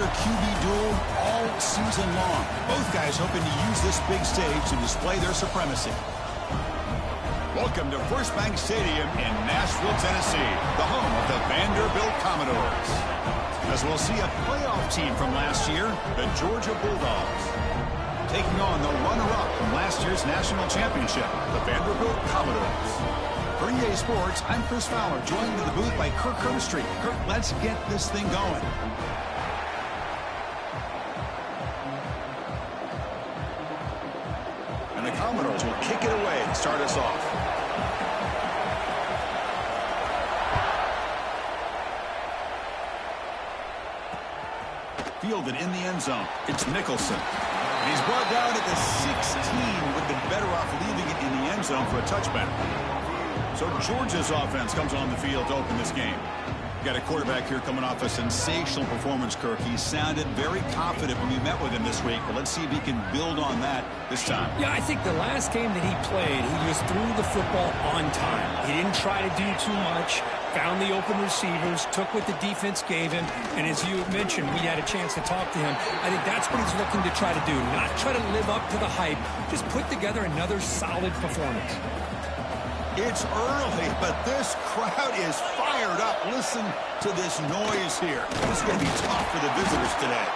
another QB duel all season long. Both guys hoping to use this big stage to display their supremacy. Welcome to First Bank Stadium in Nashville, Tennessee, the home of the Vanderbilt Commodores. As we'll see a playoff team from last year, the Georgia Bulldogs, taking on the runner-up from last year's national championship, the Vanderbilt Commodores. For EA Sports, I'm Chris Fowler, joined in the booth by Kirk Herbstreit. Kirk, let's get this thing going. And the Commodores will kick it away and start us off. Fielded in the end zone. It's Nicholson. And he's brought down at the 16. Would have been better off leaving it in the end zone for a touchback. So Georgia's offense comes on the field to open this game. Got a quarterback here coming off a sensational performance, Kirk. He sounded very confident when we met with him this week. But let's see if he can build on that this time. Yeah, I think the last game that he played, he just threw the football on time. He didn't try to do too much. Found the open receivers, took what the defense gave him, and as you mentioned, we had a chance to talk to him. I think that's what he's looking to try to do, not try to live up to the hype, just put together another solid performance. It's early, but this crowd is fired up. Listen to this noise here. This is going to be tough for the visitors today.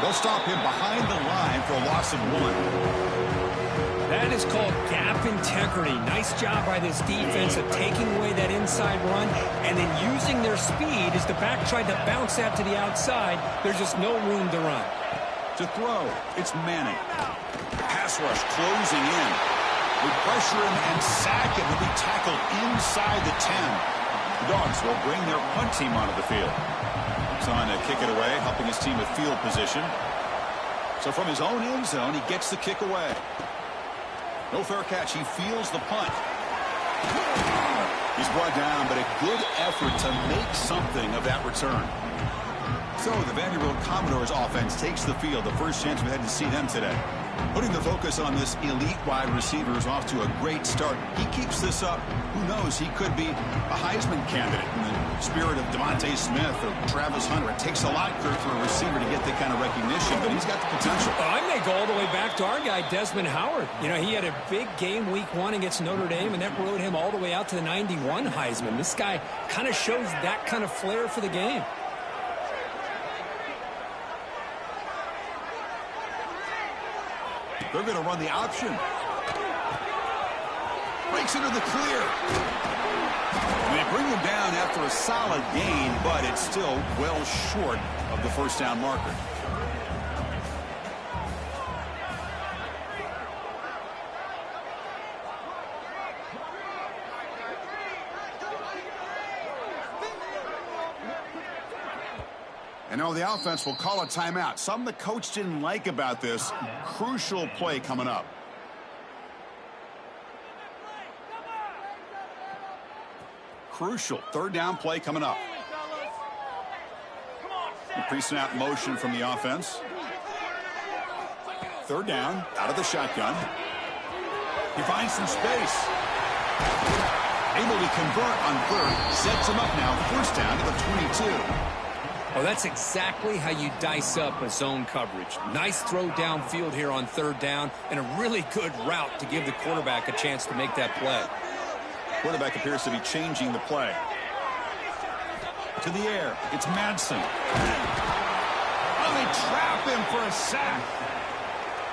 They'll stop him behind the line for a loss of 1. That is called gap integrity. Nice job by this defense of taking away that inside run and then using their speed as the back tried to bounce that to the outside. There's just no room to run. To throw, it's Manning. Pass rush closing in. We pressure him and sack him. He'll be tackled inside the 10. The Dogs will bring their punt team onto the field. He's on to kick it away, helping his team with field position. So from his own end zone, he gets the kick away. No fair catch. He feels the punt. He's brought down, but a good effort to make something of that return. So the Vanderbilt Commodores offense takes the field. The first chance we had to see them today. Putting the focus on this elite wide receiver is off to a great start. He keeps this up. Who knows? He could be a Heisman candidate in the spirit of Devontae Smith or Travis Hunter. It takes a lot, Kirk, for a receiver to get that kind of recognition, but he's got the potential. I may go all the way back to our guy, Desmond Howard. You know, he had a big game week 1 against Notre Dame, and that rode him all the way out to the 91 Heisman. This guy kind of shows that kind of flair for the game. They're going to run the option. Breaks into the clear. And they bring him down after a solid gain, but it's still well short of the first down marker. And now the offense will call a timeout. Something the coach didn't like about this. Crucial play coming up. Crucial. Third down play coming up. The pre-snap motion from the offense. Third down, out of the shotgun. He finds some space. Able to convert on third. Sets him up now. First down to the 22. Well, that's exactly how you dice up a zone coverage. Nice throw downfield here on third down, and a really good route to give the quarterback a chance to make that play. Quarterback appears to be changing the play. To the air, it's Madsen. Oh, they trap him for a sack.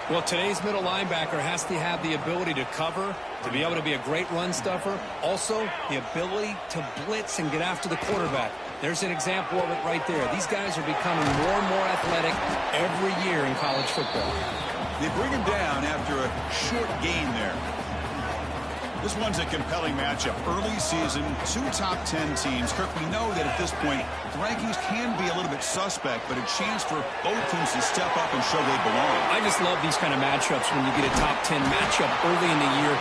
Well, today's middle linebacker has to have the ability to cover, to be able to be a great run stuffer, also the ability to blitz and get after the quarterback. There's an example of it right there. These guys are becoming more and more athletic every year in college football. They bring him down after a short gain there. This one's a compelling matchup. Early season, 2 top 10 teams. Kirk, we know that at this point, the rankings can be a little bit suspect, but a chance for both teams to step up and show they belong. I just love these kind of matchups when you get a top 10 matchup early in the year.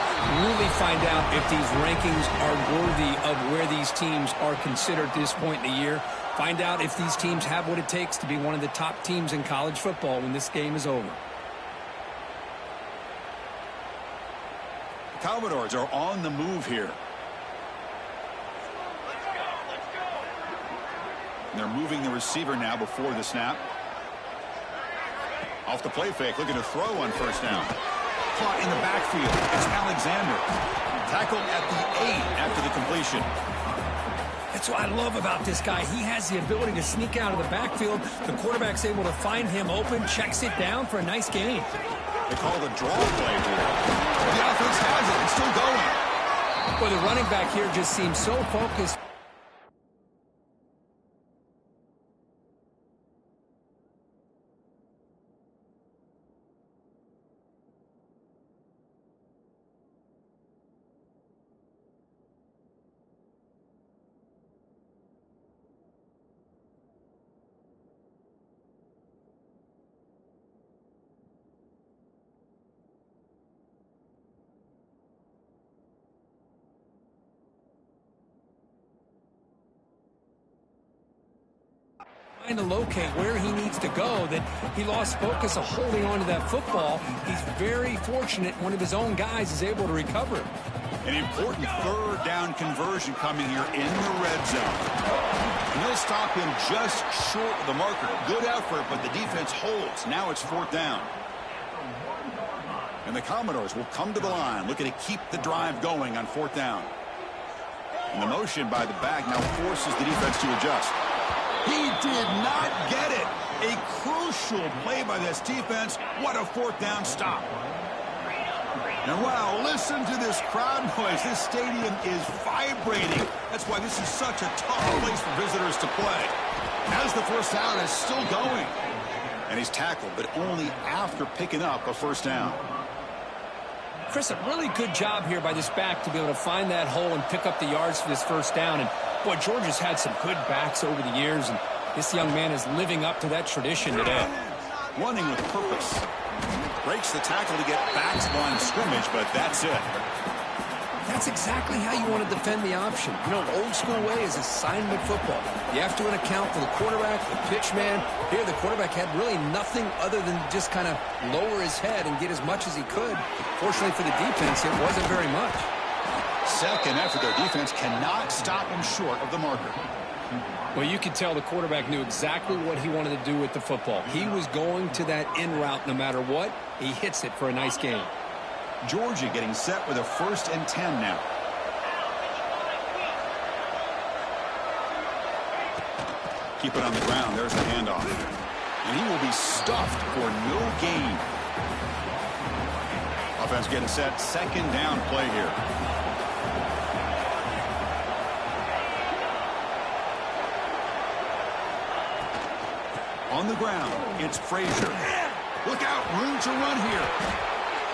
Really find out if these rankings are worthy of where these teams are considered at this point in the year. Find out if these teams have what it takes to be one of the top teams in college football when this game is over. Commodores are on the move here. And they're moving the receiver now before the snap. Off the play fake, looking to throw on first down. Caught in the backfield. It's Alexander. Tackled at the 8 after the completion. That's what I love about this guy. He has the ability to sneak out of the backfield. The quarterback's able to find him open, checks it down for a nice gain. They call the draw play here. The offense has it. It's still going. Well, the running back here just seems so focused. Trying to locate where he needs to go, that he lost focus of holding on to that football. He's very fortunate one of his own guys is able to recover it. An important third down conversion coming here in the red zone. And they'll stop him just short of the marker. Good effort, but the defense holds. Now it's 4th down. And the Commodores will come to the line, looking to keep the drive going on 4th down. And the motion by the back now forces the defense to adjust. He did not get it. A crucial play by this defense. What a 4th down stop. And wow, listen to this crowd noise. This stadium is vibrating. That's why this is such a tough place for visitors to play. As the first down is still going. And he's tackled, but only after picking up a 1st down. Chris, a really good job here by this back to be able to find that hole and pick up the yards for this 1st down. And boy, Georgia's had some good backs over the years, and this young man is living up to that tradition today. Running with purpose. Breaks the tackle to get back to the line of scrimmage, but that's it. That's exactly how you want to defend the option. You know, old school way is assignment football. You have to account for the quarterback, the pitch man. Here, the quarterback had really nothing other than just kind of lower his head and get as much as he could. Fortunately for the defense, it wasn't very much. Second effort, their defense cannot stop him short of the marker. Well, you could tell the quarterback knew exactly what he wanted to do with the football. He was going to that in route no matter what. He hits it for a nice gain. Georgia getting set with a 1st and 10 now. Keep it on the ground. There's the handoff. And he will be stuffed for no gain. Offense getting set. 2nd down play here. On the ground, it's Frazier. Look out, room to run here.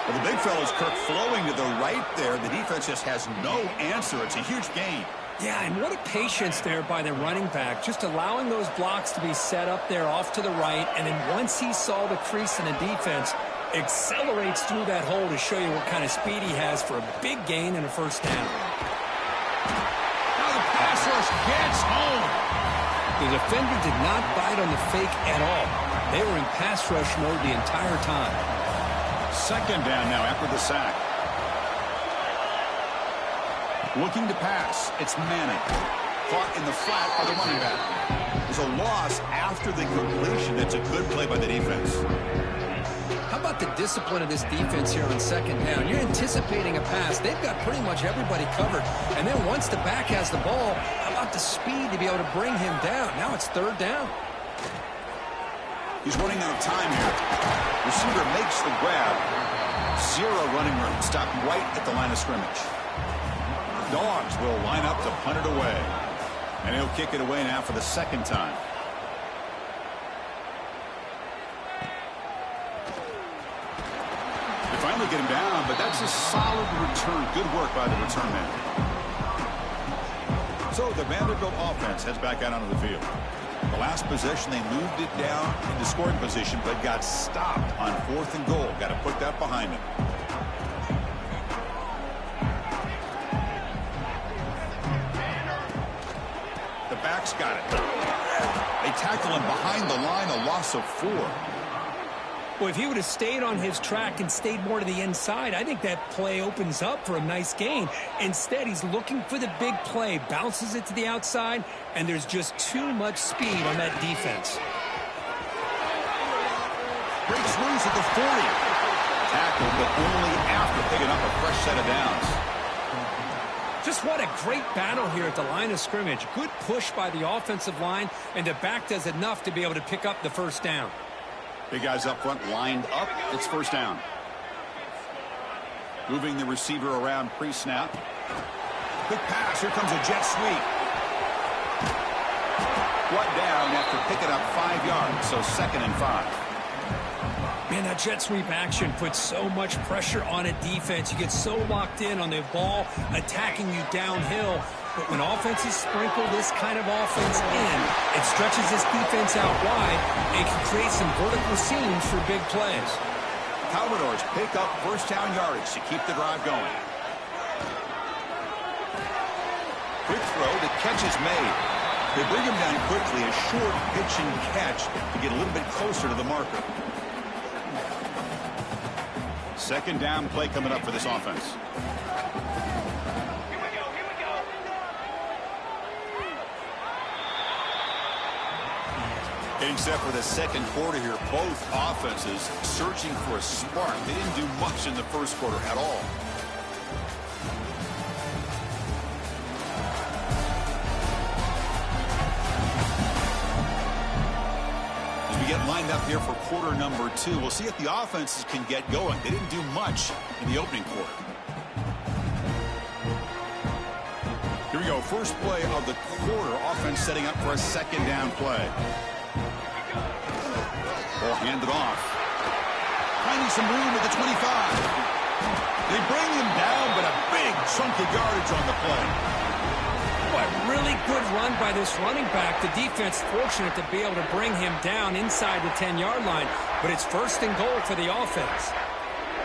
Well, the big fella's Kirk flowing to the right there. The defense just has no answer. It's a huge gain. Yeah, and what a patience there by the running back, just allowing those blocks to be set up there off to the right, and then once he saw the crease in the defense, accelerates through that hole to show you what kind of speed he has for a big gain and a 1st down. Now the pass rush gets home. The defender did not bite on the fake at all. They were in pass rush mode the entire time. 2nd down now after the sack. Looking to pass. It's Manning. Caught in the flat by the running back. There's a loss after the completion. That's a good play by the defense. How about the discipline of this defense here on 2nd down? You're anticipating a pass. They've got pretty much everybody covered. And then once the back has the ball, how about the speed to be able to bring him down? Now it's 3rd down. He's running out of time here. Receiver makes the grab. 0 running room. Stopped right at the line of scrimmage. Dogs will line up to punt it away. And he'll kick it away now for the 2nd time. They finally get him down, but that's a solid return. Good work by the return man. So the Vanderbilt offense heads back out onto the field. The last possession, they moved it down into scoring position, but got stopped on 4th and goal. Got to put that behind them. The back's got it. They tackle him behind the line, a loss of 4. Well, if he would have stayed on his track and stayed more to the inside, I think that play opens up for a nice gain. Instead, he's looking for the big play, bounces it to the outside, and there's just too much speed on that defense. Breaks loose. to the 40. Tackled, but only after picking up a fresh set of downs. Just what a great battle here at the line of scrimmage. Good push by the offensive line, and the back does enough to be able to pick up the first down. Big guys up front lined up. It's first down. Moving the receiver around pre-snap. Quick pass. Here comes a jet sweep. Brought down after picking up 5 yards, so 2nd and 5. Man, that jet sweep action puts so much pressure on a defense. You get so locked in on the ball attacking you downhill. But when offenses sprinkle this kind of offense in, it stretches this defense out wide and can create some vertical seams for big plays. Commodores pick up first down yardage to keep the drive going. Quick throw, the catch is made. They bring him down quickly, a short pitch and catch to get a little bit closer to the marker. Second down play coming up for this offense. Here we go. Getting set for the second quarter here. Both offenses searching for a spark. They didn't do much in the first quarter at all. Get lined up here for quarter number 2. We'll see if the offenses can get going. They didn't do much in the opening quarter. Here we go. First play of the quarter. Offense setting up for a second down play. Ball handed off. Finding some room at the 25. They bring him down, but a big chunk of yardage on the play. What really good run by this running back. The defense fortunate to be able to bring him down inside the 10-yard line, but it's 1st and goal for the offense.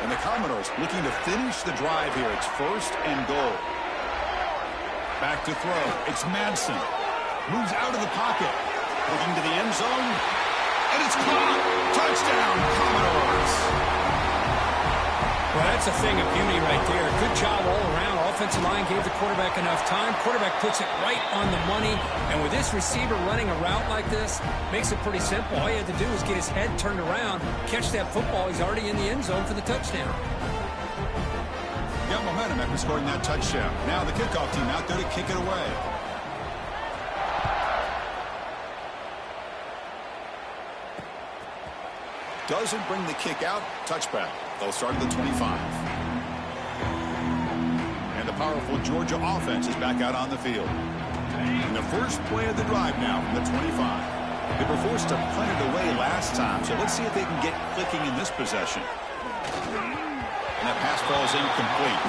And the Commodores looking to finish the drive here. It's 1st and goal. Back to throw. It's Manson. Moves out of the pocket. Looking to the end zone. And it's caught. Touchdown, Commodores. Well, that's a thing of beauty right there. Good job all around. Offensive line gave the quarterback enough time. Quarterback puts it right on the money. And with this receiver running a route like this, makes it pretty simple. All he had to do was get his head turned around, catch that football. He's already in the end zone for the touchdown. Got momentum after scoring that touchdown. Now the kickoff team out there to kick it away. Doesn't bring the kick out. Touchback. They'll start at the 25. And the powerful Georgia offense is back out on the field. And the first play of the drive now from the 25. They were forced to punt it away last time, so let's see if they can get clicking in this possession. And that pass ball is incomplete.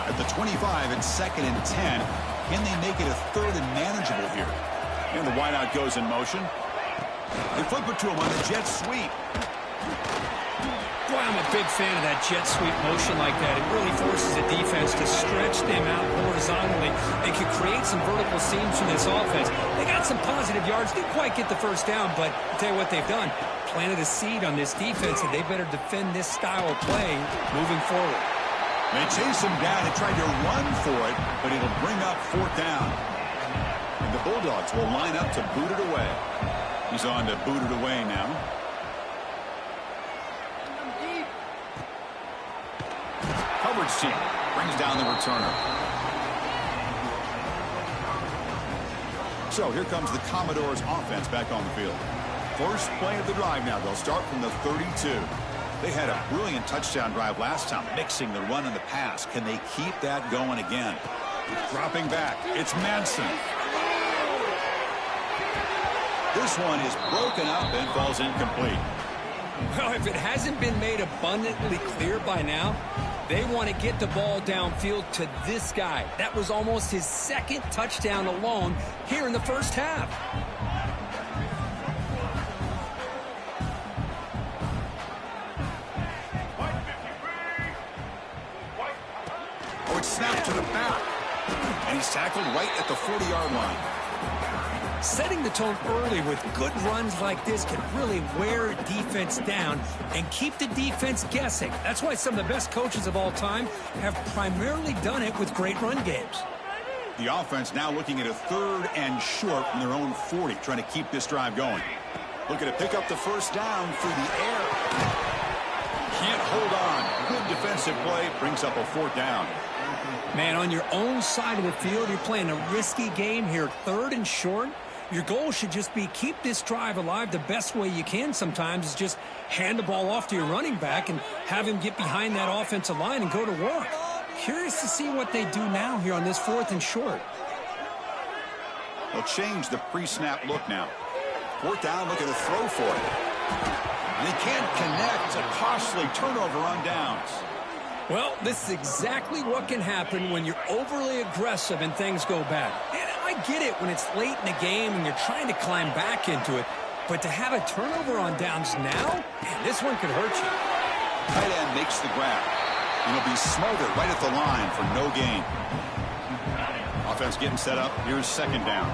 At the 25, it's 2nd and 10. Can they make it a 3rd and manageable here? And the wideout goes in motion. They flip it to him on the jet sweep. Boy, I'm a big fan of that jet sweep motion like that. It really forces the defense to stretch them out horizontally and can create some vertical seams from this offense. They got some positive yards. Didn't quite get the first down, but I'll tell you what they've done. Planted a seed on this defense, and they better defend this style of play moving forward. They chase him down and tried to run for it, but it'll bring up 4th down. And the Bulldogs will line up to boot it away. He's on to boot it away now. Coverage team brings down the returner. So here comes the Commodores offense back on the field. First play of the drive now. They'll start from the 32. They had a brilliant touchdown drive last time, mixing the run and the pass. Can they keep that going again? Dropping back. It's Manson. This one is broken up and falls incomplete. Well, if it hasn't been made abundantly clear by now, they want to get the ball downfield to this guy. That was almost his 2nd touchdown alone here in the first half. Oh, it's snapped to the back. And he's tackled right at the 40-yard line. Setting the tone early with good runs like this can really wear defense down and keep the defense guessing. That's why some of the best coaches of all time have primarily done it with great run games. The offense now looking at a 3rd and short from their own 40, trying to keep this drive going. Looking to pick up the first down through the air. Can't hold on. Good defensive play. Brings up a 4th down. Man, on your own side of the field, you're playing a risky game here. 3rd and short. Your goal should just be keep this drive alive the best way you can sometimes is just hand the ball off to your running back and have him get behind that offensive line and go to work. Curious to see what they do now here on this 4th and short. They'll change the pre-snap look now. 4th down, looking to throw for it. They can't connect. A costly turnover on downs. Well, this is exactly what can happen when you're overly aggressive and things go bad. And I get it when it's late in the game and you're trying to climb back into it. But to have a turnover on downs now, man, this one could hurt you. Tight end makes the grab. And he'll be smothered right at the line for no gain. Offense getting set up. Here's 2nd down.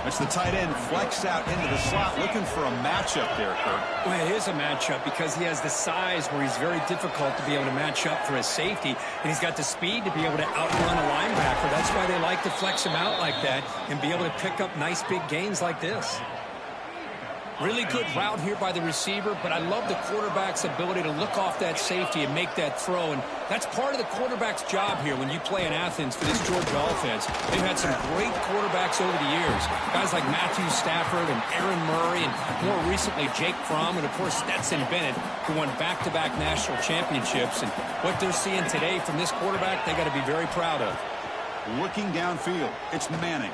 It's the tight end flexed out into the slot, looking for a matchup there, Kirk. Well, it is a matchup because he has the size where he's very difficult to be able to match up for his safety, and he's got the speed to be able to outrun a linebacker. That's why they like to flex him out like that and be able to pick up nice big gains like this. Really good route here by the receiver, but I love the quarterback's ability to look off that safety and make that throw. And that's part of the quarterback's job here when you play in Athens for this Georgia offense. They've had some great quarterbacks over the years. Guys like Matthew Stafford and Aaron Murray and more recently Jake Fromm and, of course, Stetson Bennett, who won back-to-back national championships. And what they're seeing today from this quarterback, they got to be very proud of. Looking downfield, it's Manning.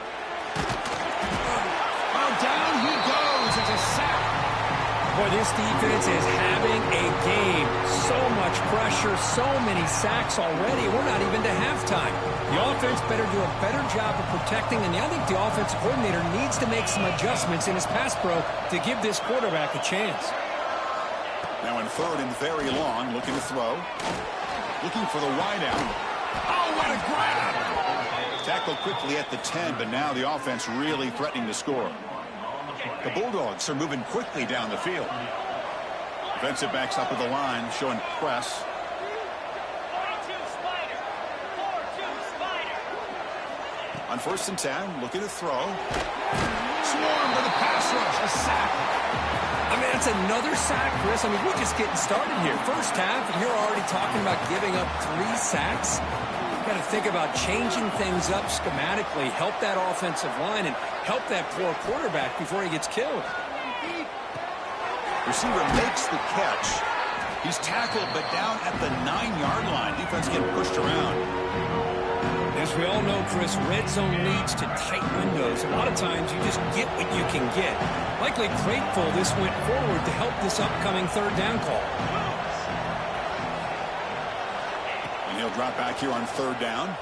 Well, down he goes. It's a sack. Boy, this defense is having a game. So much pressure, so many sacks already. We're not even to halftime. The offense better do a better job of protecting, and I think the offensive coordinator needs to make some adjustments in his pass pro to give this quarterback a chance. Now in 3rd and very long, looking to throw. Looking for the wideout. Oh, what a grab! Tackled quickly at the 10, but now the offense really threatening to score. The Bulldogs are moving quickly down the field. Defensive backs up at the line, showing press. On 1st and 10, looking to throw. Swarm with a pass rush, a sack. I mean, that's another sack, Chris. I mean, we're just getting started here. First half, and you're already talking about giving up 3 sacks. Got to think about changing things up schematically, help that offensive line, and help that poor quarterback before he gets killed. Receiver makes the catch. He's tackled, but down at the 9-yard line. Defense getting pushed around. As we all know, Chris, red zone leads to tight windows. A lot of times you just get what you can get. Likely grateful this went forward to help this upcoming 3rd down call. He'll drop back here on 3rd down.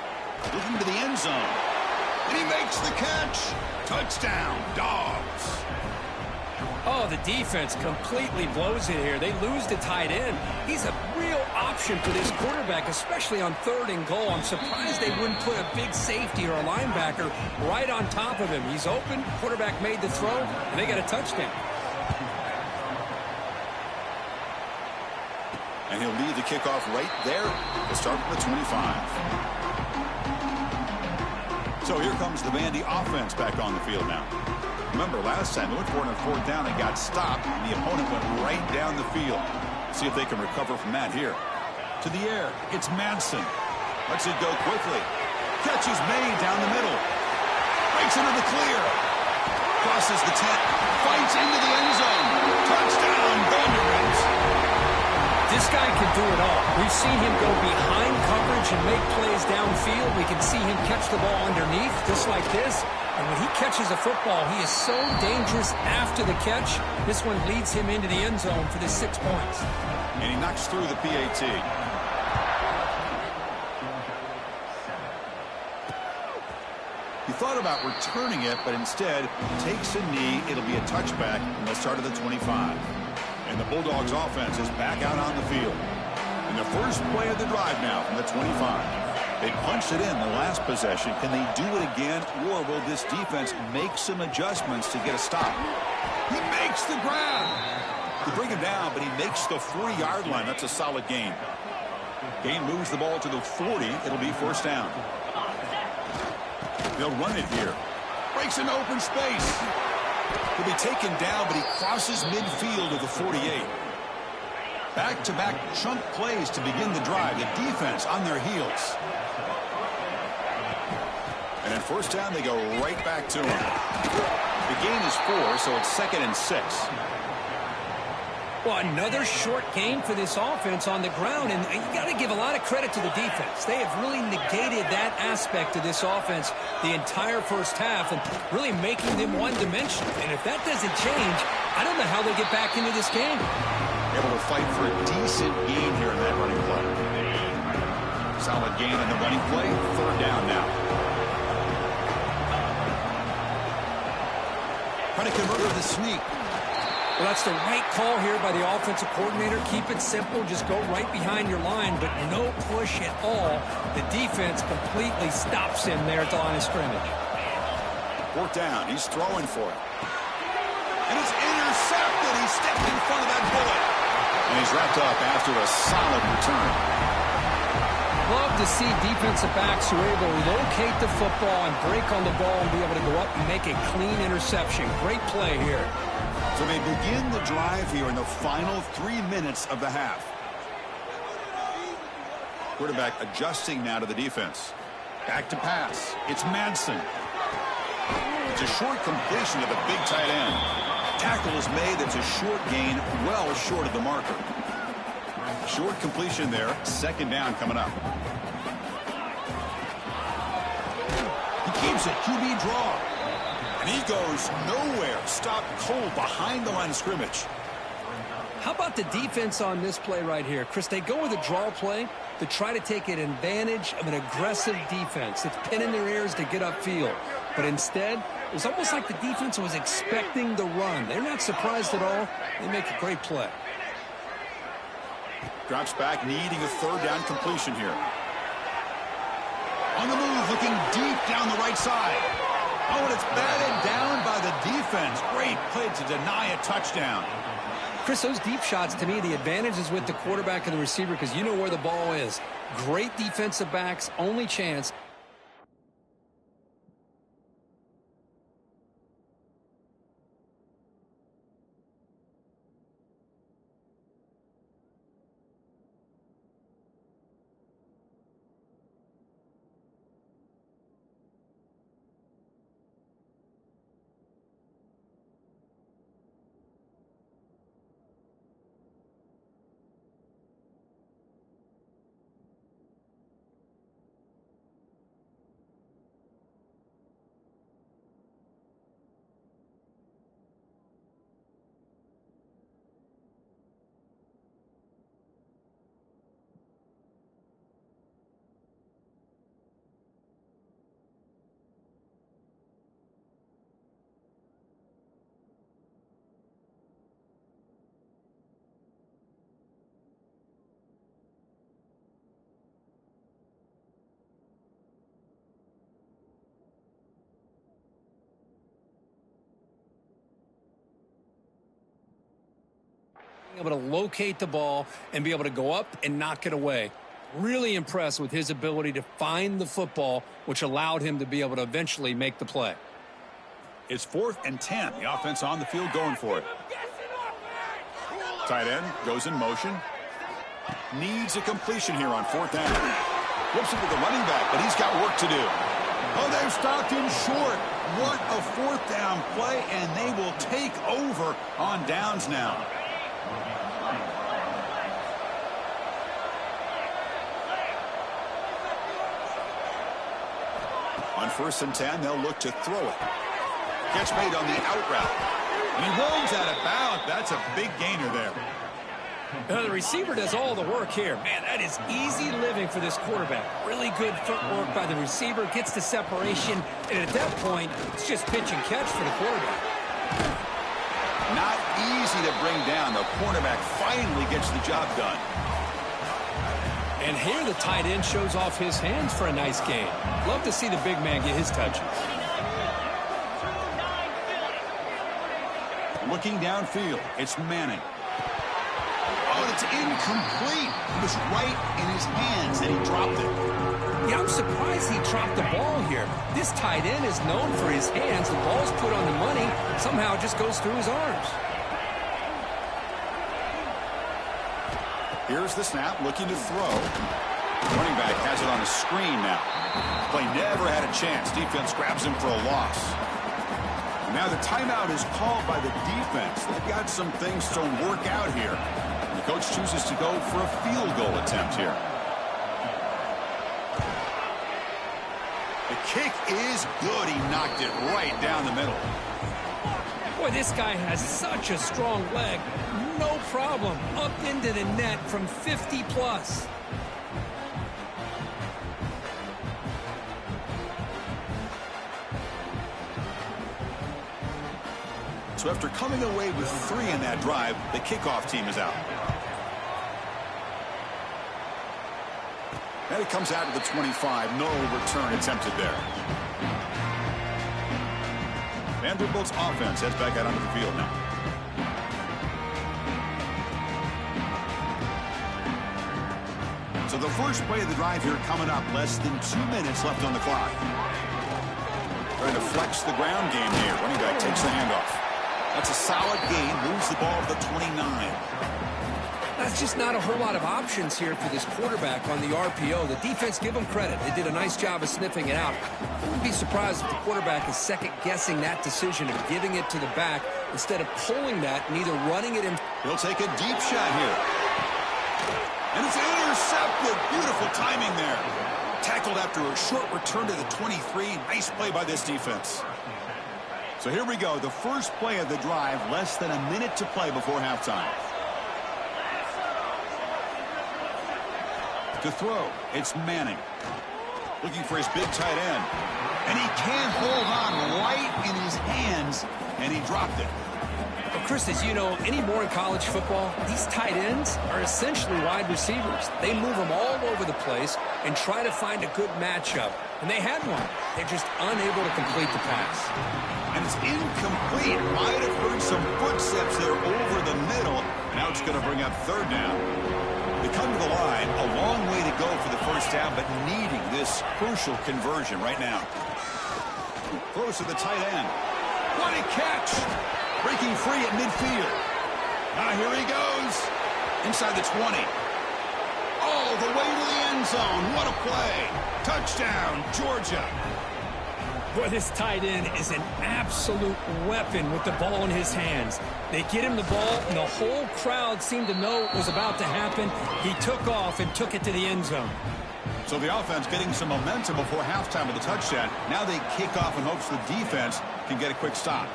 Looking to the end zone. And he makes the catch. Touchdown, Dogs. Oh, the defense completely blows it here. They lose the tight end. He's a real option for this quarterback, especially on 3rd and goal. I'm surprised they wouldn't put a big safety or a linebacker right on top of him. He's open. Quarterback made the throw, and they got a touchdown. And he'll lead the kickoff right there to start from the 25. So here comes the Vandy offense back on the field now. Remember, last time they went for it on 4th down and got stopped, and the opponent went right down the field. See if they can recover from that here. To the air, it's Madsen. Lets it go quickly. Catch is made down the middle. Breaks into the clear. Crosses the 10. Fights into the end zone. Touchdown, Vanderbilt. This guy can do it all. We've seen him go behind coverage and make plays downfield. We can see him catch the ball underneath, just like this. And when he catches a football, he is so dangerous after the catch. This one leads him into the end zone for the 6 points. And he knocks through the PAT. He thought about returning it, but instead takes a knee. It'll be a touchback, and they'll start at the 25. And the Bulldogs offense is back out on the field. In the first play of the drive now from the 25. They punched it in the last possession. Can they do it again, or will this defense make some adjustments to get a stop? He makes the grab. They bring him down, but he makes the 40-yard line. That's a solid gain. Gain moves the ball to the 40. It'll be 1st down. They'll run it here. Breaks into open space. He'll be taken down, but he crosses midfield of the 48. Back-to-back chunk plays to begin the drive. The defense on their heels. And in first down, they go right back to him. The gain is 4, so it's 2nd and 6. Well, another short game for this offense on the ground, and you got to give a lot of credit to the defense. They have really negated that aspect of this offense the entire first half and really making them one-dimensional. And if that doesn't change, I don't know how they get back into this game. Able to fight for a decent gain here in that running play. Solid gain on the running play. 3rd down now. Trying to convert with the sneak. Well, that's the right call here by the offensive coordinator. Keep it simple. Just go right behind your line, but no push at all. The defense completely stops him there at the line of scrimmage. 4th down. He's throwing for it. And it's intercepted. He stepped in front of that bullet. And he's wrapped up after a solid return. Love to see defensive backs who are able to locate the football and break on the ball and be able to go up and make a clean interception. Great play here. So they begin the drive here in the final 3 minutes of the half. Quarterback adjusting now to the defense. Back to pass. It's Madsen. It's a short completion to the big tight end. Tackle is made. That's a short gain, well short of the marker. Short completion there. 2nd down coming up. He keeps it. QB draw. And he goes nowhere. Stopped cold behind the line of scrimmage. How about the defense on this play right here? Chris, they go with a draw play to try to take an advantage of an aggressive defense. It's pinning their ears to get upfield. But instead, it was almost like the defense was expecting the run. They're not surprised at all. They make a great play. Drops back, needing a 3rd down completion here. On the move, looking deep down the right side. Oh, and it's batted down by the defense. Great play to deny a touchdown. Chris, those deep shots, to me, the advantage is with the quarterback and the receiver because you know where the ball is. Great defensive backs, only chance. Able to locate the ball and be able to go up and knock it away. Really impressed with his ability to find the football, which allowed him to be able to eventually make the play. It's 4th and 10. The offense on the field going for it. Tight end goes in motion. Needs a completion here on 4th down. Flips it to the running back, but he's got work to do. Oh, they've stopped him short. What a 4th down play, and they will take over on downs now. On 1st and 10, they'll look to throw it. Catch made on the out route. And he rolls out of bounds. That's a big gainer there. The receiver does all the work here. Man, that is easy living for this quarterback. Really good footwork by the receiver. Gets the separation. And at that point, it's just pitch and catch for the quarterback. Not easy to bring down. The cornerback finally gets the job done. And here the tight end shows off his hands for a nice gain. Love to see the big man get his touches. Looking downfield, it's Manning. Oh, and it's incomplete. It was right in his hands, and he dropped it. Yeah, I'm surprised he dropped the ball here. This tight end is known for his hands. The ball's put on the money. Somehow it just goes through his arms. Here's the snap, looking to throw. The running back has it on a screen now. Play never had a chance. Defense grabs him for a loss. And now the timeout is called by the defense. They've got some things to work out here. The coach chooses to go for a field goal attempt here. The kick is good. He knocked it right down the middle. Boy, this guy has such a strong leg. No problem. Up into the net from 50 plus. So after coming away with 3 in that drive, the kickoff team is out. And it comes out to the 25. No return attempted there. Vanderbilt's offense heads back out onto the field now. So the first play of the drive here coming up. Less than 2 minutes left on the clock. Trying to flex the ground game here. Running back takes the handoff. That's a solid gain. Moves the ball to the 29. That's just not a whole lot of options here for this quarterback on the RPO. The defense, give them credit. They did a nice job of sniffing it out. I wouldn't be surprised if the quarterback is second-guessing that decision of giving it to the back instead of pulling that and either running it in. He'll take a deep shot here. And it's intercepted. Beautiful timing there. Tackled after a short return to the 23. Nice play by this defense. So here we go. The first play of the drive. Less than a minute to play before halftime. To throw, it's Manning. Looking for his big tight end. And he can't hold on right in his hands, and he dropped it. Well, Chris, as you know, anymore in college football, these tight ends are essentially wide receivers. They move them all over the place and try to find a good matchup. And they had one. They're just unable to complete the pass. And it's incomplete. Might have heard some footsteps there over the middle. Now it's going to bring up third down. They come to the line, a long way to go for the first down, but needing this crucial conversion right now. Throws to the tight end. What a catch! Breaking free at midfield. Now here he goes. Inside the 20. All the way to the end zone. What a play. Touchdown, Georgia. Boy, this tight end is an absolute weapon with the ball in his hands. They get him the ball, and the whole crowd seemed to know what was about to happen. He took off and took it to the end zone. So the offense getting some momentum before halftime with the touchdown. Now they kick off in hopes the defense can get a quick stop.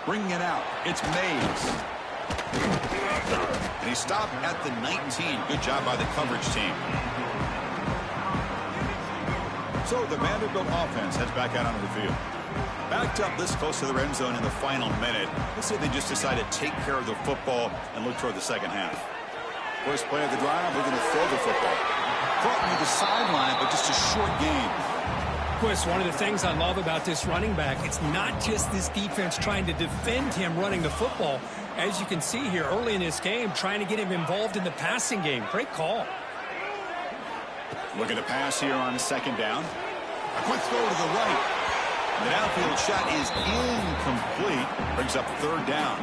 Bringing it out, it's Mays. And he stopped at the 19. Good job by the coverage team. So the Vanderbilt offense heads back out onto the field. Backed up this close to the end zone in the final minute. Let's say they just decided to take care of the football and look toward the second half. First play of the drive, we're going to throw the football. Caught near the sideline, but just a short game. Chris, one of the things I love about this running back, it's not just this defense trying to defend him running the football. As you can see here early in this game, trying to get him involved in the passing game. Great call. Looking to pass here on second down. A quick throw to the right. The downfield shot is incomplete. Brings up third down.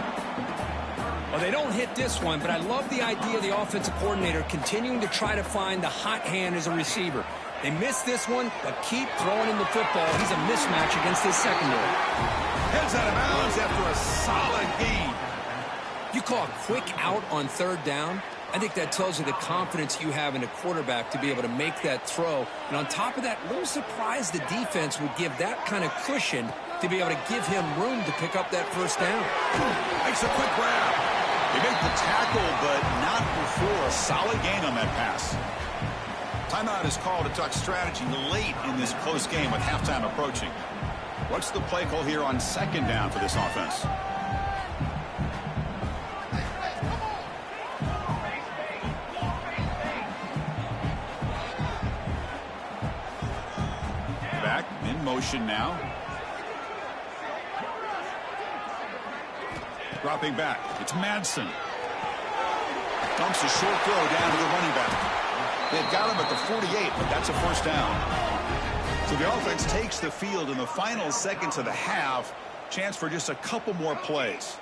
Well, they don't hit this one, but I love the idea of the offensive coordinator continuing to try to find the hot hand as a receiver. They missed this one, but keep throwing him the football. He's a mismatch against his secondary. Heads out of bounds after a solid gain. You call a quick out on third down? I think that tells you the confidence you have in a quarterback to be able to make that throw. And on top of that, a little surprised the defense would give that kind of cushion to be able to give him room to pick up that first down. Makes a quick grab. They make the tackle, but not before a solid gain on that pass. Timeout is called to talk strategy late in this close game with halftime approaching. What's the play call here on second down for this offense? Back in motion now. Dropping back. It's Madsen. Dumps a short throw down to the running back. They've got him at the 48, but that's a first down. So the offense takes the field in the final seconds of the half. Chance for just a couple more plays.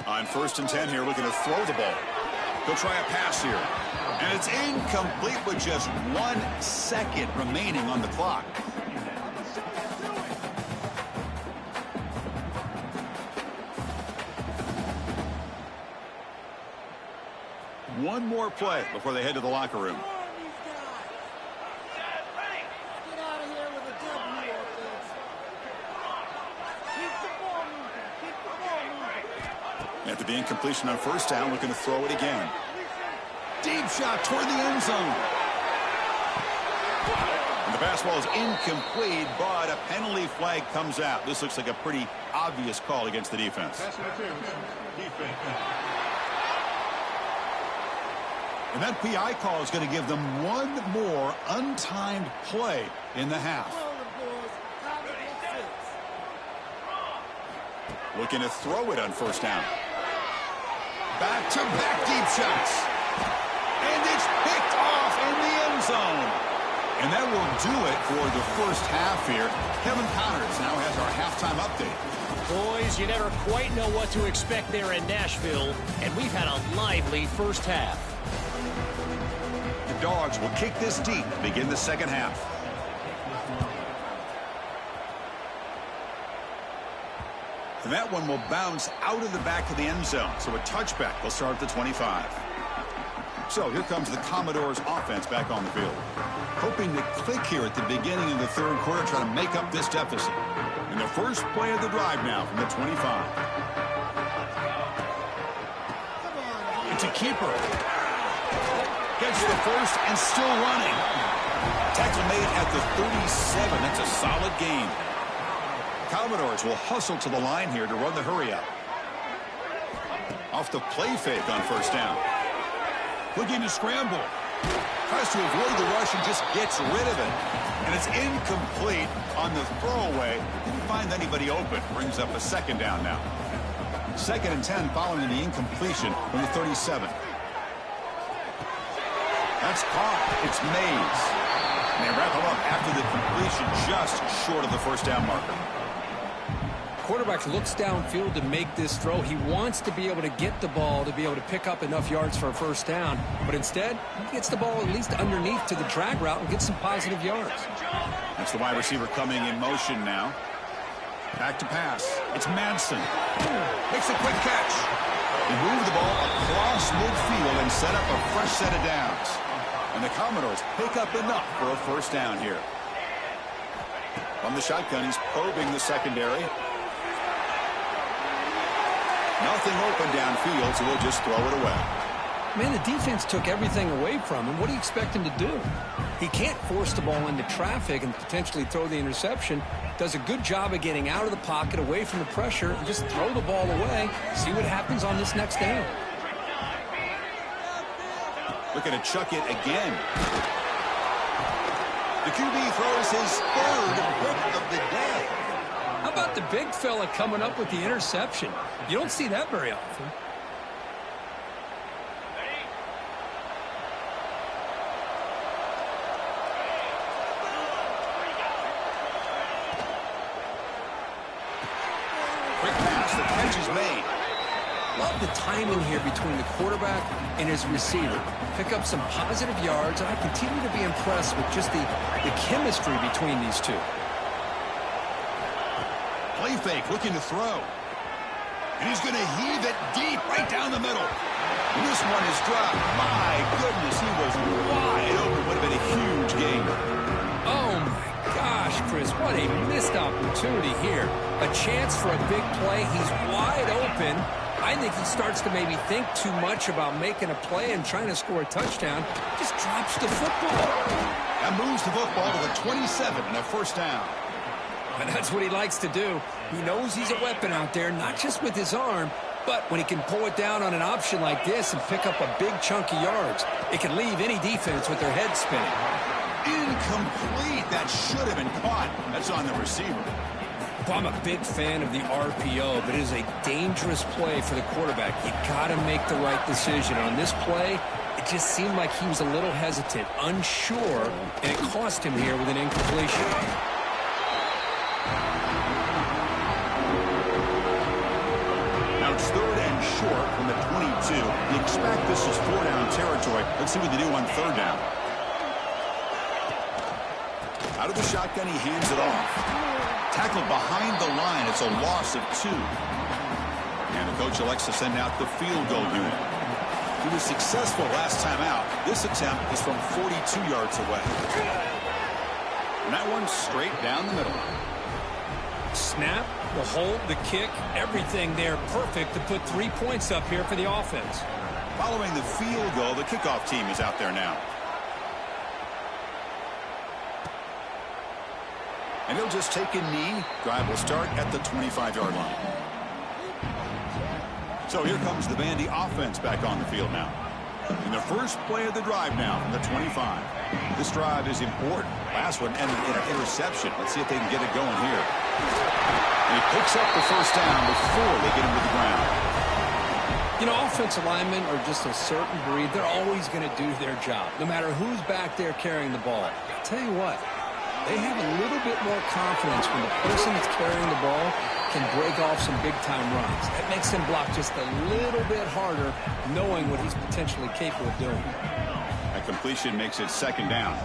On 1st and 10 here, looking to throw the ball. He'll try a pass here. And it's incomplete with just 1 second remaining on the clock. One more play before they head to the locker room. After the incompletion on 1st down, looking to throw it again. Deep shot toward the end zone. And the basketball is incomplete, but a penalty flag comes out. This looks like a pretty obvious call against the defense. And that PI call is going to give them one more untimed play in the half. Looking to throw it on 1st down. Back-to-back deep shots. And it's picked off in the end zone. And that will do it for the first half here. Kevin Connors now has our halftime update. Boys, you never quite know what to expect there in Nashville, and we've had a lively first half. The Dogs will kick this deep to begin the second half. And that one will bounce out of the back of the end zone. So a touchback will start at the 25. So here comes the Commodores offense back on the field. Hoping to click here at the beginning of the 3rd quarter, trying to make up this deficit. And the first play of the drive now from the 25. It's a keeper. Gets the first and still running. Tackle made at the 37. That's a solid gain. Commodores will hustle to the line here to run the hurry up. Off the play fake on 1st down. Looking to scramble. Tries to avoid the rush and just gets rid of it. And it's incomplete on the throwaway. Didn't find anybody open. Brings up a 2nd down now. 2nd and 10 following the incompletion from the 37. That's caught. It's Mays. And they wrap him up after the completion just short of the 1st down marker. Quarterback looks downfield to make this throw. He wants to be able to get the ball to be able to pick up enough yards for a 1st down. But instead, he gets the ball at least underneath to the drag route and gets some positive yards. That's the wide receiver coming in motion now. Back to pass. It's Madsen. Makes a quick catch. He moved the ball across midfield and set up a fresh set of downs. And the Commodores pick up enough for a 1st down here. From the shotgun, he's probing the secondary. Nothing open downfield, so he'll just throw it away. Man, the defense took everything away from him. What do you expect him to do? He can't force the ball into traffic and potentially throw the interception. Does a good job of getting out of the pocket, away from the pressure, and just throw the ball away. See what happens on this next down. Looking to chuck it again. The QB throws his 3rd pick of the day. How about the big fella coming up with the interception? You don't see that very often. Quick pass, the catch is made. Love the timing here between the quarterback and his receiver. Pick up some positive yards, and I continue to be impressed with just the chemistry between these two. Play fake, looking to throw. And he's going to heave it deep right down the middle. And this one is dropped. My goodness, he was wide open. Would have been a huge gain. Oh, my gosh, Chris, what a missed opportunity here. A chance for a big play. He's wide open. I think he starts to maybe think too much about making a play and trying to score a touchdown. Just drops the football. That moves the football to the 27 and a 1st down. And that's what he likes to do. He knows he's a weapon out there, not just with his arm, but when he can pull it down on an option like this and pick up a big chunk of yards, it can leave any defense with their head spinning. Incomplete. That should have been caught. That's on the receiver. Well, I'm a big fan of the RPO, but it is a dangerous play for the quarterback. You got to make the right decision. On this play, it just seemed like he was a little hesitant, unsure, and it cost him here with an incompletion. Now it's 3rd and short from the 22. You expect this is 4-down territory. Let's see what they do on 3rd down. Out of the shotgun, he hands it off. Tackled behind the line. It's a loss of 2. And the coach elects to send out the field goal unit. He was successful last time out. This attempt is from 42 yards away. And that one's straight down the middle. Snap, the hold, the kick, everything there perfect to put 3 points up here for the offense. Following the field goal, the kickoff team is out there now. And he'll just take a knee. Drive will start at the 25-yard line. So here comes the Vandy offense back on the field now. In the first play of the drive now from the 25. This drive is important. Last one ended in an interception. Let's see if they can get it going here. And he picks up the first down before they get him to the ground. You know, offensive linemen are just a certain breed. They're always going to do their job, no matter who's back there carrying the ball. I'll tell you what. They have a little bit more confidence when the person that's carrying the ball can break off some big-time runs. That makes him block just a little bit harder, knowing what he's potentially capable of doing. That completion makes it 2nd down.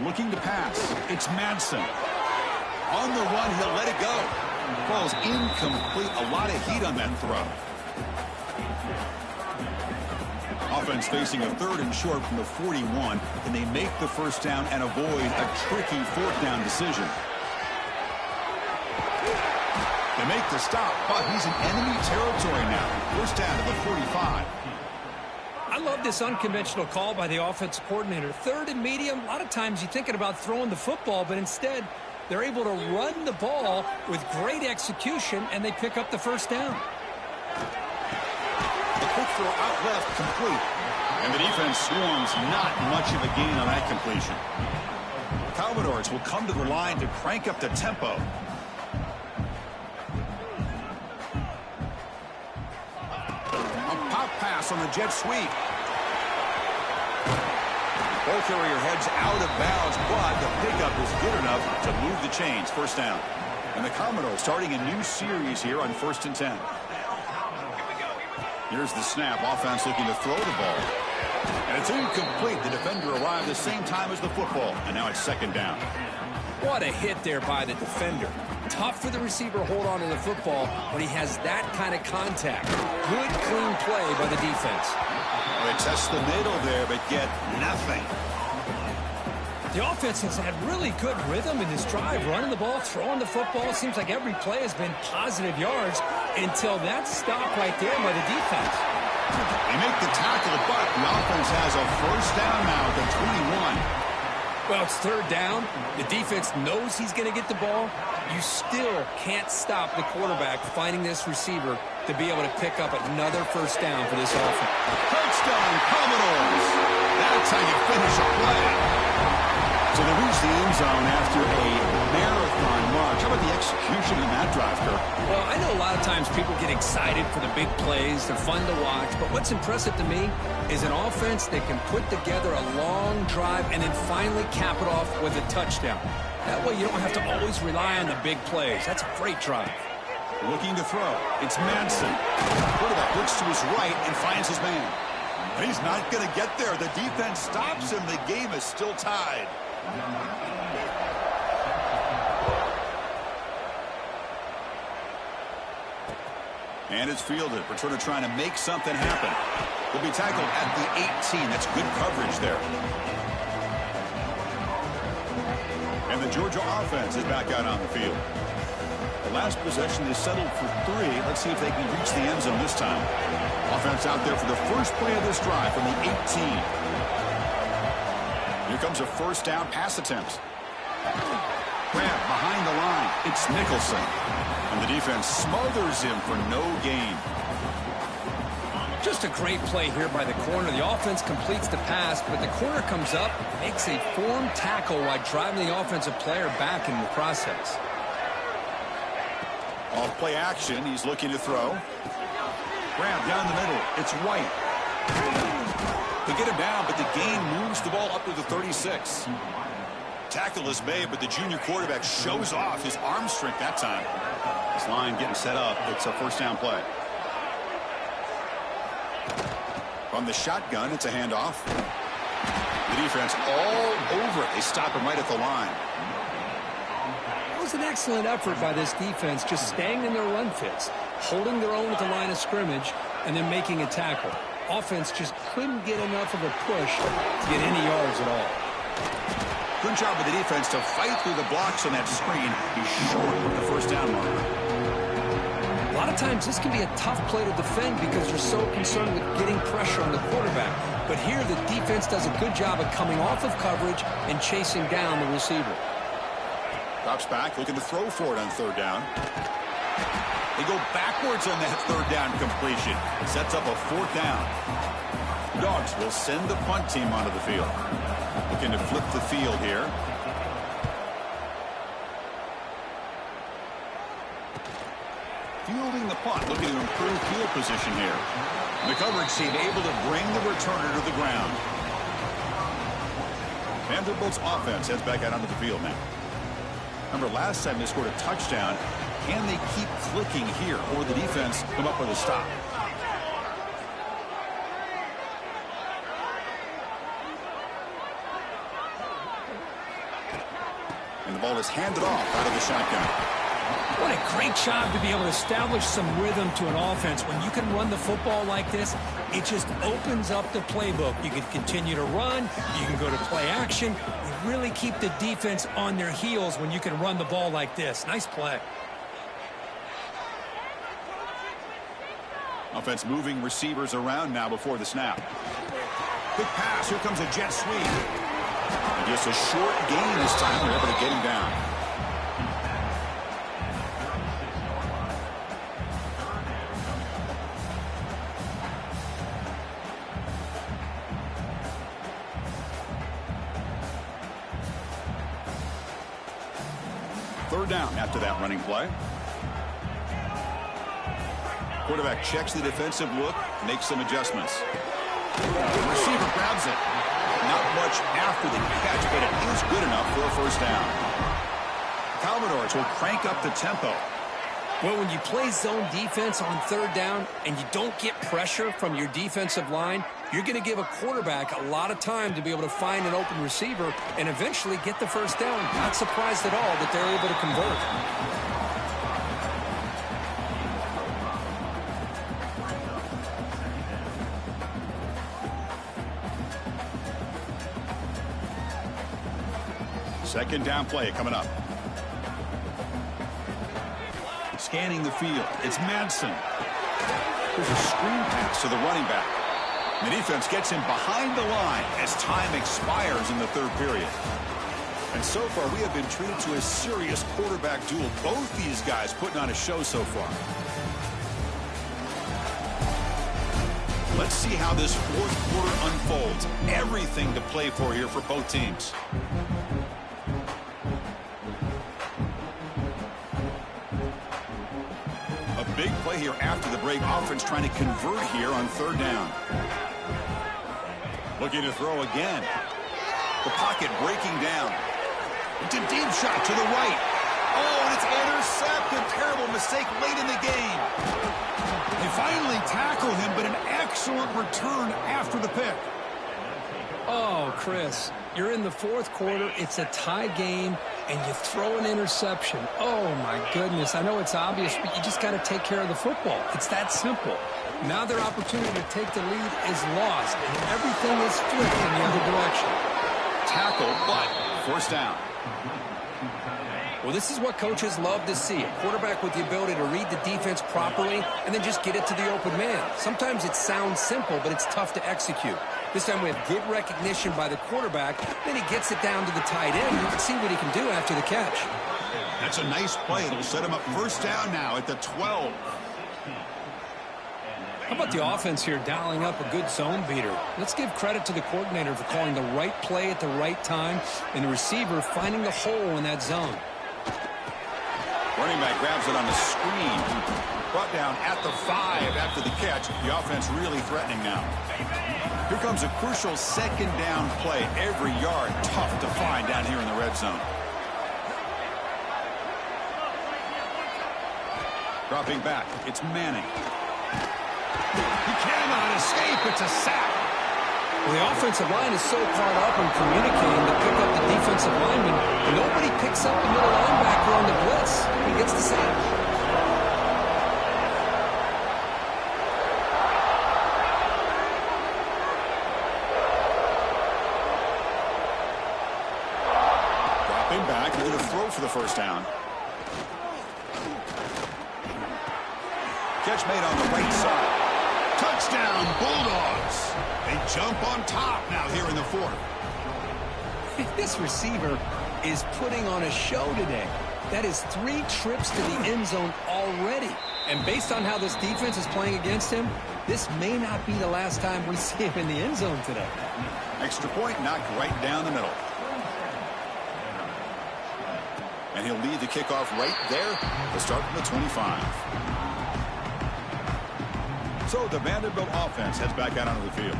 Looking to pass. It's Madsen. On the run, he'll let it go. Ball's incomplete. A lot of heat on that throw. Offense facing a 3rd and short from the 41. Can they make the first down and avoid a tricky 4th down decision? They make the stop, but he's in enemy territory now. First down to the 45. I love this unconventional call by the offensive coordinator. 3rd and medium, a lot of times you're thinking about throwing the football, but instead they're able to run the ball with great execution, and they pick up the first down. The quick throw out left, complete. And the defense swarms, not much of a gain on that completion. Commodores will come to the line to crank up the tempo. A pop pass on the jet sweep. Ball carrier heads out of bounds, but the pickup is good enough to move the chains. First down. And the Commodores starting a new series here on 1st and 10. Here's the snap. Offense looking to throw the ball. And it's incomplete. The defender arrived the same time as the football. And now it's 2nd down. What a hit there by the defender. Tough for the receiver to hold on to the football when he has that kind of contact. Good, clean play by the defense. They test the middle there, but get nothing. The offense has had really good rhythm in this drive, running the ball, throwing the football. Seems like every play has been positive yards until that stop right there by the defense. They make the tackle, but the offense has a first down now at the 21. Well, it's 3rd down. The defense knows he's going to get the ball. You still can't stop the quarterback finding this receiver to be able to pick up another first down for this offense. Touchdown, Commodores. That's how you finish a play. So they reach the end zone after a marathon march. How about the execution in that drive, Kirk? Well, I know a lot of times people get excited for the big plays. They're fun to watch. But what's impressive to me is an offense that can put together a long drive and then finally cap it off with a touchdown. That way you don't have to always rely on the big plays. That's a great drive. Looking to throw. It's Madsen. Quarterback looks to his right and finds his man. But he's not going to get there. The defense stops him. The game is still tied. And it's fielded. Returner trying to make something happen. Will be tackled at the 18. That's good coverage there. And the Georgia offense is back out on the field. The last possession they settled for 3. Let's see if they can reach the end zone this time. Offense out there for the first play of this drive from the 18. Here comes a first down pass attempt. Grab behind the line. It's Nicholson. And the defense smothers him for no gain. Just a great play here by the corner. The offense completes the pass, but the corner comes up, makes a form tackle while driving the offensive player back in the process. Off play action, he's looking to throw. Grab down the middle. It's White. They get him down, but the gain moves the ball up to the 36. Tackle is made, but the junior quarterback shows off his arm strength that time. This line getting set up. It's a first down play. From the shotgun, it's a handoff. The defense all over it. They stop him right at the line. It was an excellent effort by this defense, just staying in their run fits, holding their own at the line of scrimmage, and then making a tackle. Offense just couldn't get enough of a push to get any yards at all. Good job with the defense to fight through the blocks on that screen. He's short with the first down marker. A lot of times this can be a tough play to defend because you're so concerned with getting pressure on the quarterback. But here the defense does a good job of coming off of coverage and chasing down the receiver. Drops back, looking to throw for it on third down. They go backwards on that third down completion. Sets up a fourth down. Dogs will send the punt team onto the field. Looking to flip the field here. Fielding the punt, looking to improve field position here. The coverage team able to bring the returner to the ground. Vanderbilt's offense heads back out onto the field now. Remember, last time they scored a touchdown. Can they keep clicking here, or the defense come up with a stop? And the ball is handed off out of the shotgun. What a great job to be able to establish some rhythm to an offense. When you can run the football like this, it just opens up the playbook. You can continue to run. You can go to play action. You really keep the defense on their heels when you can run the ball like this. Nice play. Offense moving receivers around now before the snap. Quick pass. Here comes a jet sweep. And just a short gain this time. They're able to get him down. Third down after that running play. Quarterback checks the defensive look, makes some adjustments. The receiver grabs it. Not much after the catch, but it is good enough for a first down. Commodores will crank up the tempo. Well, when you play zone defense on third down and you don't get pressure from your defensive line, you're going to give a quarterback a lot of time to be able to find an open receiver and eventually get the first down. Not surprised at all that they're able to convert. Second down play coming up. Scanning the field. It's Madsen. There's a screen pass to the running back. The defense gets him behind the line as time expires in the third period. And so far, we have been treated to a serious quarterback duel. Both these guys putting on a show so far. Let's see how this fourth quarter unfolds. Everything to play for here for both teams. Big play here after the break. Offense trying to convert here on third down. Looking to throw again. The pocket breaking down. It's a deep shot to the right. Oh, and it's intercepted. Terrible mistake late in the game. They finally tackle him, but an excellent return after the pick. Oh, Chris, you're in the fourth quarter. It's a tie game, and you throw an interception. Oh, my goodness. I know it's obvious, but you just got to take care of the football. It's that simple. Now their opportunity to take the lead is lost, and everything is flipped in the other direction. Tackle, but first down. Well, this is what coaches love to see. A quarterback with the ability to read the defense properly and then just get it to the open man. Sometimes it sounds simple, but it's tough to execute. This time we have good recognition by the quarterback. Then he gets it down to the tight end. You can see what he can do after the catch. That's a nice play. It'll set him up first down now at the 12. How about the offense here dialing up a good zone beater? Let's give credit to the coordinator for calling the right play at the right time and the receiver finding the hole in that zone. Running back grabs it on the screen. Brought down at the 5 after the catch. The offense really threatening now. Here comes a crucial second down play. Every yard tough to find down here in the red zone. Dropping back, it's Manning. He cannot escape. It's a sack. Well, the offensive line is so caught up in communicating to pick up the defensive lineman. Nobody picks up the middle linebacker on the blitz. He gets the sack. Dropping back, looking to throw for the first down. Catch made on the right side. Touchdown, Bulldogs. They jump on top now here in the 4th. This receiver is putting on a show today. That is 3 trips to the end zone already. And based on how this defense is playing against him, this may not be the last time we see him in the end zone today. Extra point knocked right down the middle. And he'll lead the kickoff right there to start from the 25. So the Vanderbilt offense heads back out onto the field.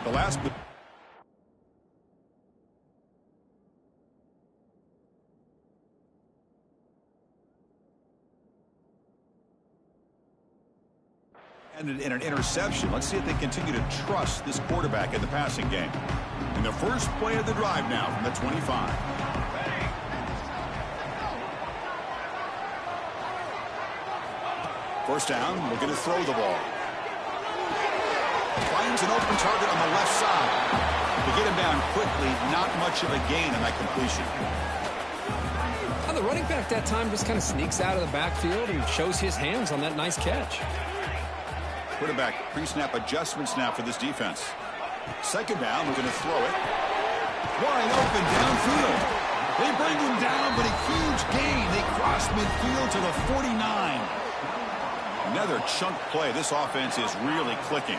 The last... ended in an interception. Let's see if they continue to trust this quarterback in the passing game. In the first play of the drive now from the 25. First down, looking to throw the ball. Finds an open target on the left side. To get him down quickly, not much of a gain on that completion. Well, the running back that time just kind of sneaks out of the backfield and shows his hands on that nice catch. Quarterback pre-snap adjustments now for this defense. Second down, we're going to throw it. Wide open downfield. They bring him down, but a huge gain. They cross midfield to the 49. Another chunk play. This offense is really clicking.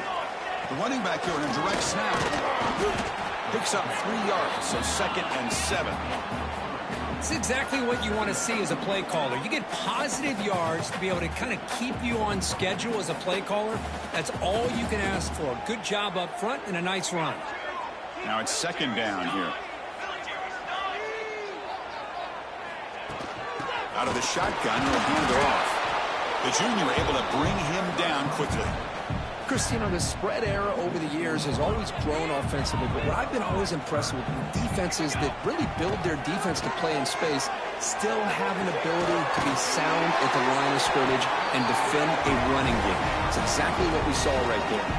The running back here in a direct snap. Picks up 3 yards, so 2nd and 7. It's exactly what you want to see as a play caller. You get positive yards to be able to kind of keep you on schedule as a play caller. That's all you can ask for. Good job up front and a nice run. Now it's 2nd down here. Out of the shotgun, he'll hand it off. The junior able to bring him down quickly. Chris, you know, the spread era over the years has always grown offensively, but what I've been always impressed with defenses that really build their defense to play in space still have an ability to be sound at the line of scrimmage and defend a running game. It's exactly what we saw right there.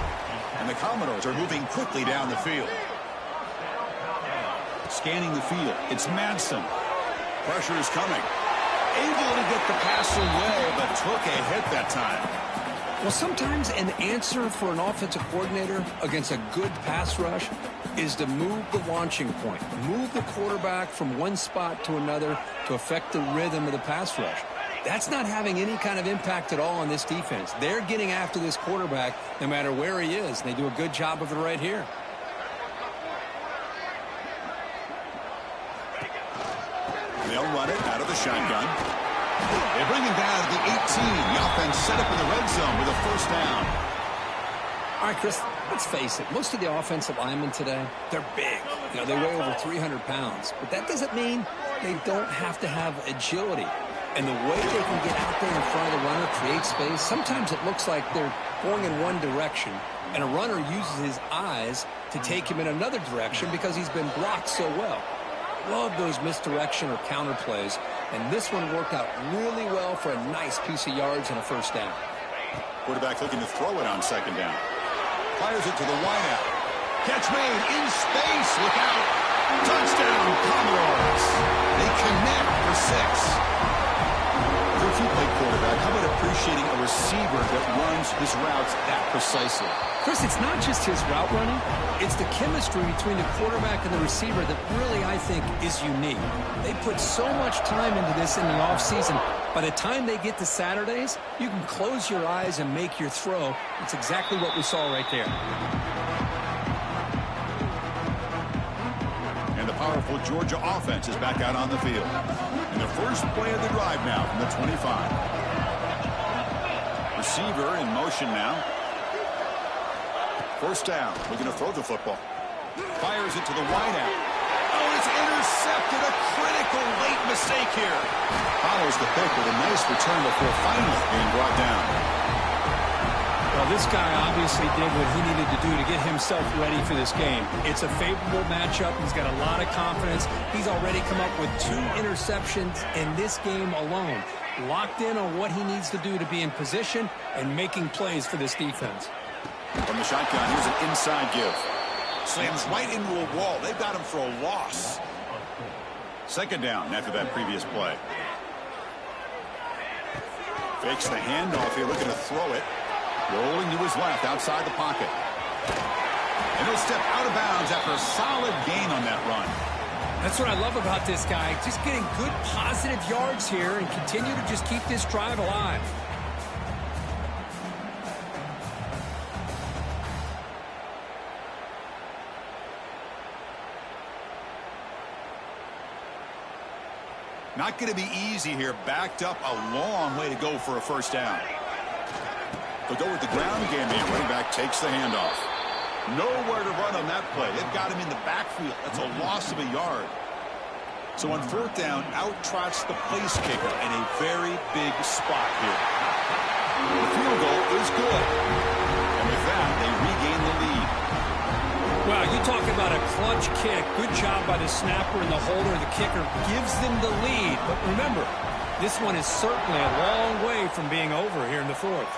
And the Commodores are moving quickly down the field. Scanning the field, it's Madsen. Pressure is coming. Able to get the pass away, but took a hit that time. Well, sometimes an answer for an offensive coordinator against a good pass rush is to move the launching point, move the quarterback from one spot to another to affect the rhythm of the pass rush. That's not having any kind of impact at all on this defense. They're getting after this quarterback no matter where he is, and they do a good job of it right here. They'll run it out of the shotgun. They bring him down to the 18. The offense set up in the red zone with a first down. All right, Chris, let's face it. Most of the offensive linemen today, they're big. You know, they weigh over 300 pounds. But that doesn't mean they don't have to have agility. And the way they can get out there in front of the runner, create space, sometimes it looks like they're going in one direction, and a runner uses his eyes to take him in another direction because he's been blocked so well. Love those misdirection or counter plays, and this one worked out really well for a nice piece of yards and a first down. Quarterback looking to throw it on 2nd down. Fires it to the wideout. Catch made in space. Look out. Touchdown, Commodores. They connect for 6. If you play quarterback, how about appreciating a receiver that runs his routes that precisely? Chris, it's not just his route running. It's the chemistry between the quarterback and the receiver that really, I think, is unique. They put so much time into this in the offseason. By the time they get to Saturdays, you can close your eyes and make your throw. It's exactly what we saw right there. And the powerful Georgia offense is back out on the field. And the first play of the drive now from the 25. Receiver in motion now. First down. Looking to throw the football. Fires it to the wideout. Oh, it's intercepted. A critical late mistake here. Follows the pick with a nice return before finally being brought down. Well, this guy obviously did what he needed to do to get himself ready for this game. It's a favorable matchup. He's got a lot of confidence. He's already come up with 2 interceptions in this game alone. Locked in on what he needs to do to be in position and making plays for this defense. From the shotgun, here's an inside give. Slams right into a wall. They've got him for a loss. Second down after that previous play. Fakes the handoff here, looking to throw it. Rolling to his left outside the pocket. And he'll step out of bounds after a solid gain on that run. That's what I love about this guy. Just getting good positive yards here and continue to just keep this drive alive. Not going to be easy here. Backed up a long way to go for a first down. They'll go with the ground game here. Running back takes the handoff. Nowhere to run on that play. They've got him in the backfield. That's a loss of a yard. So on fourth down, out trots the place kicker in a very big spot here. The field goal is good. And with that, they regain the lead. Well, you talk about a clutch kick. Good job by the snapper and the holder. The kicker gives them the lead. But remember, this one is certainly a long way from being over here in the fourth.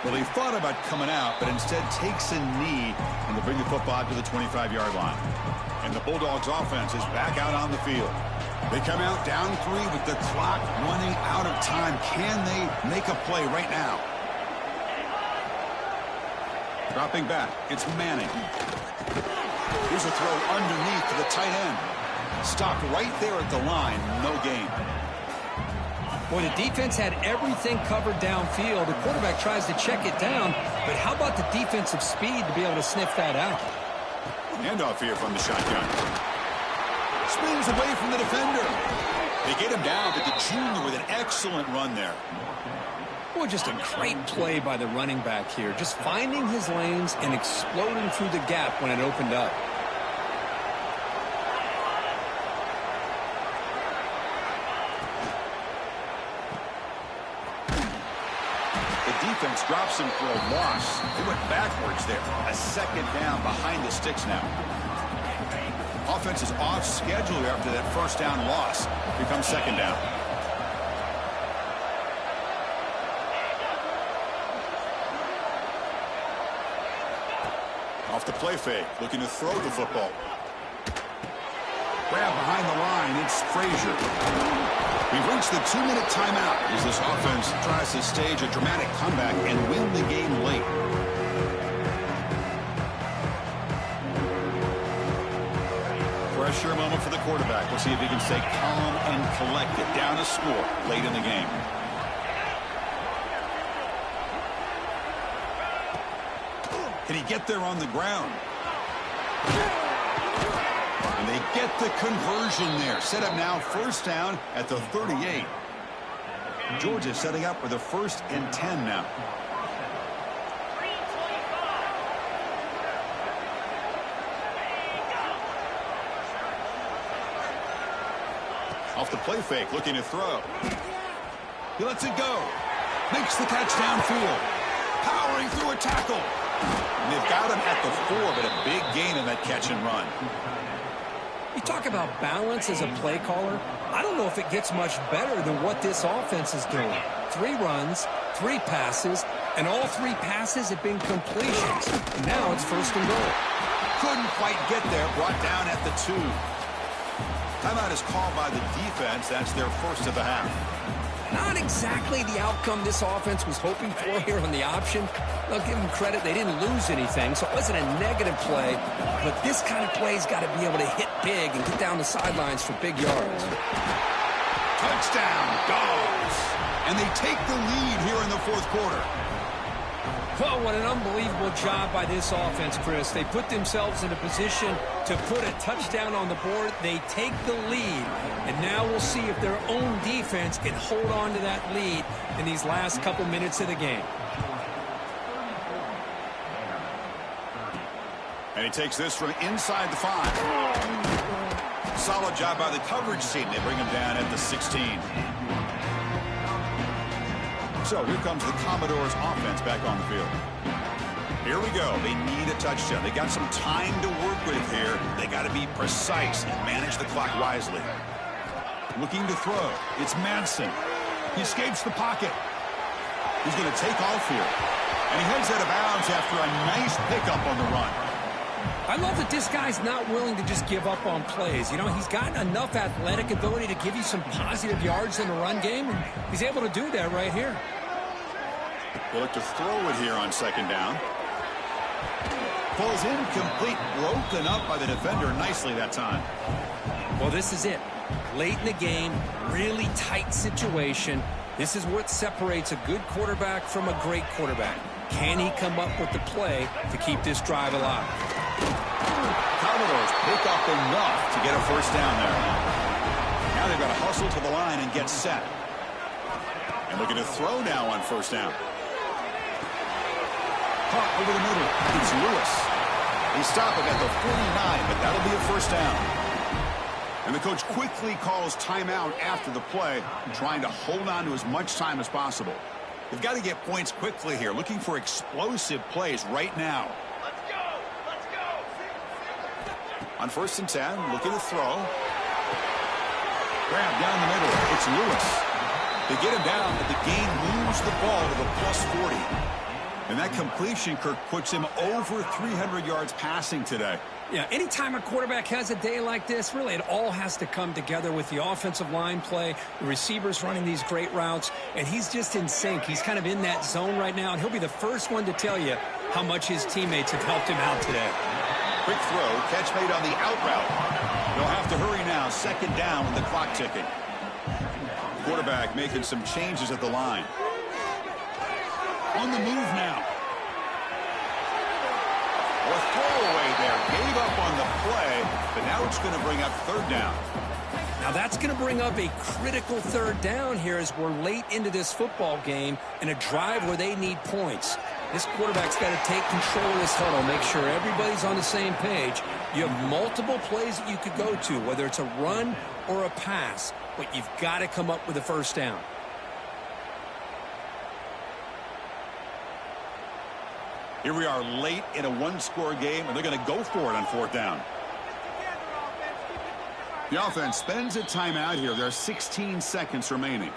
Well, he thought about coming out, but instead takes a knee and they bring the football out to the 25-yard line. And the Bulldogs offense is back out on the field. They come out down 3 with the clock running out of time. Can they make a play right now? Dropping back, it's Manning. Here's a throw underneath to the tight end. Stopped right there at the line, no gain. Boy, the defense had everything covered downfield. The quarterback tries to check it down, but how about the defensive speed to be able to sniff that out? Handoff here from the shotgun. Spins away from the defender. They get him down, but the junior with an excellent run there. Boy, just a great play by the running back here. Just finding his lanes and exploding through the gap when it opened up. Defense drops him for a loss. He went backwards there. A second down behind the sticks now. Offense is off schedule after that first down loss. Here comes second down. Off the play fake, looking to throw the football. Grab behind the line, it's Frazier. We've reached the 2-minute timeout as this offense tries to stage a dramatic comeback and win the game late. Pressure moment for the quarterback. We'll see if he can stay calm and collected down a score late in the game. Can he get there on the ground? And they get the conversion there. Set up now first down at the 38. Georgia setting up for the 1st and 10 now. Off the play fake, looking to throw. He lets it go. Makes the catch downfield. Powering through a tackle. And they've got him at the 4, but a big gain in that catch and run. You talk about balance as a play caller. I don't know if it gets much better than what this offense is doing. 3 runs, 3 passes, and all 3 passes have been completions. And now it's first and goal. Couldn't quite get there. Brought down at the 2. Timeout is called by the defense. That's their first of the half. Not exactly the outcome this offense was hoping for here on the option. I'll give them credit. They didn't lose anything, so it wasn't a negative play. But this kind of play's got to be able to hit big and get down the sidelines for big yards. Touchdown, Dogs. And they take the lead here in the 4th quarter. Well, what an unbelievable job by this offense, Chris. They put themselves in a position to put a touchdown on the board. They take the lead, and now we'll see if their own defense can hold on to that lead in these last couple minutes of the game. And he takes this from inside the 5. Solid job by the coverage team. They bring him down at the 16. So here comes the Commodores offense back on the field. Here we go. They need a touchdown. They got some time to work with here. They got to be precise and manage the clock wisely. Looking to throw. It's Manson. He escapes the pocket. He's going to take off here. And he heads out of bounds after a nice pickup on the run. I love that this guy's not willing to just give up on plays. You know, he's got enough athletic ability to give you some positive yards in the run game, and he's able to do that right here. They'll look to throw it here on second down. Falls incomplete, broken up by the defender nicely that time. Well, this is it. Late in the game, really tight situation. This is what separates a good quarterback from a great quarterback. Can he come up with the play to keep this drive alive? Commodores pick up enough to get a first down there. Now they've got to hustle to the line and get set. And looking to throw now on first down. Caught over the middle. It's Lewis. They stop him at the 49, but that'll be a first down. And the coach quickly calls timeout after the play, trying to hold on to as much time as possible. They've got to get points quickly here, looking for explosive plays right now. Let's go! Let's go! On first and 10, looking to throw. Grab down the middle. It's Lewis. They get him down, but the gain moves the ball to the +40. And that completion, Kirk, puts him over 300 yards passing today. Yeah, anytime a quarterback has a day like this, really it all has to come together with the offensive line play, the receivers running these great routes, and he's just in sync. He's kind of in that zone right now, and he'll be the first one to tell you how much his teammates have helped him out today. Quick throw, catch made on the out route. They'll have to hurry now, second down with the clock ticking. Quarterback making some changes at the line. On the move now. A throwaway there. Gave up on the play, but now it's going to bring up third down. Now that's going to bring up a critical third down here as we're late into this football game and a drive where they need points. This quarterback's got to take control of this huddle, make sure everybody's on the same page. You have multiple plays that you could go to, whether it's a run or a pass, but you've got to come up with a first down. Here we are late in a one-score game, and they're going to go for it on fourth down. The offense spends a timeout here. There are 16 seconds remaining.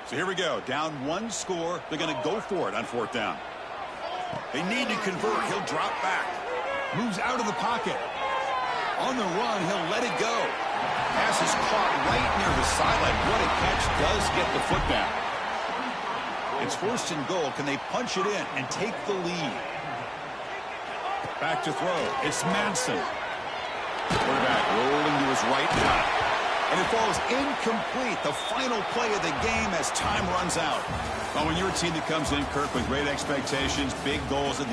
So here we go. Down one score. They're going to go for it on fourth down. They need to convert. He'll drop back. Moves out of the pocket. On the run, he'll let it go. Pass is caught right near the sideline. What a catch. Does get the foot down. It's first and goal. Can they punch it in and take the lead? Back to throw. It's Manson. Quarterback rolling to his right now. And it falls incomplete. The final play of the game as time runs out. Well, when you're a team that comes in, Kirk, with great expectations, big goals at the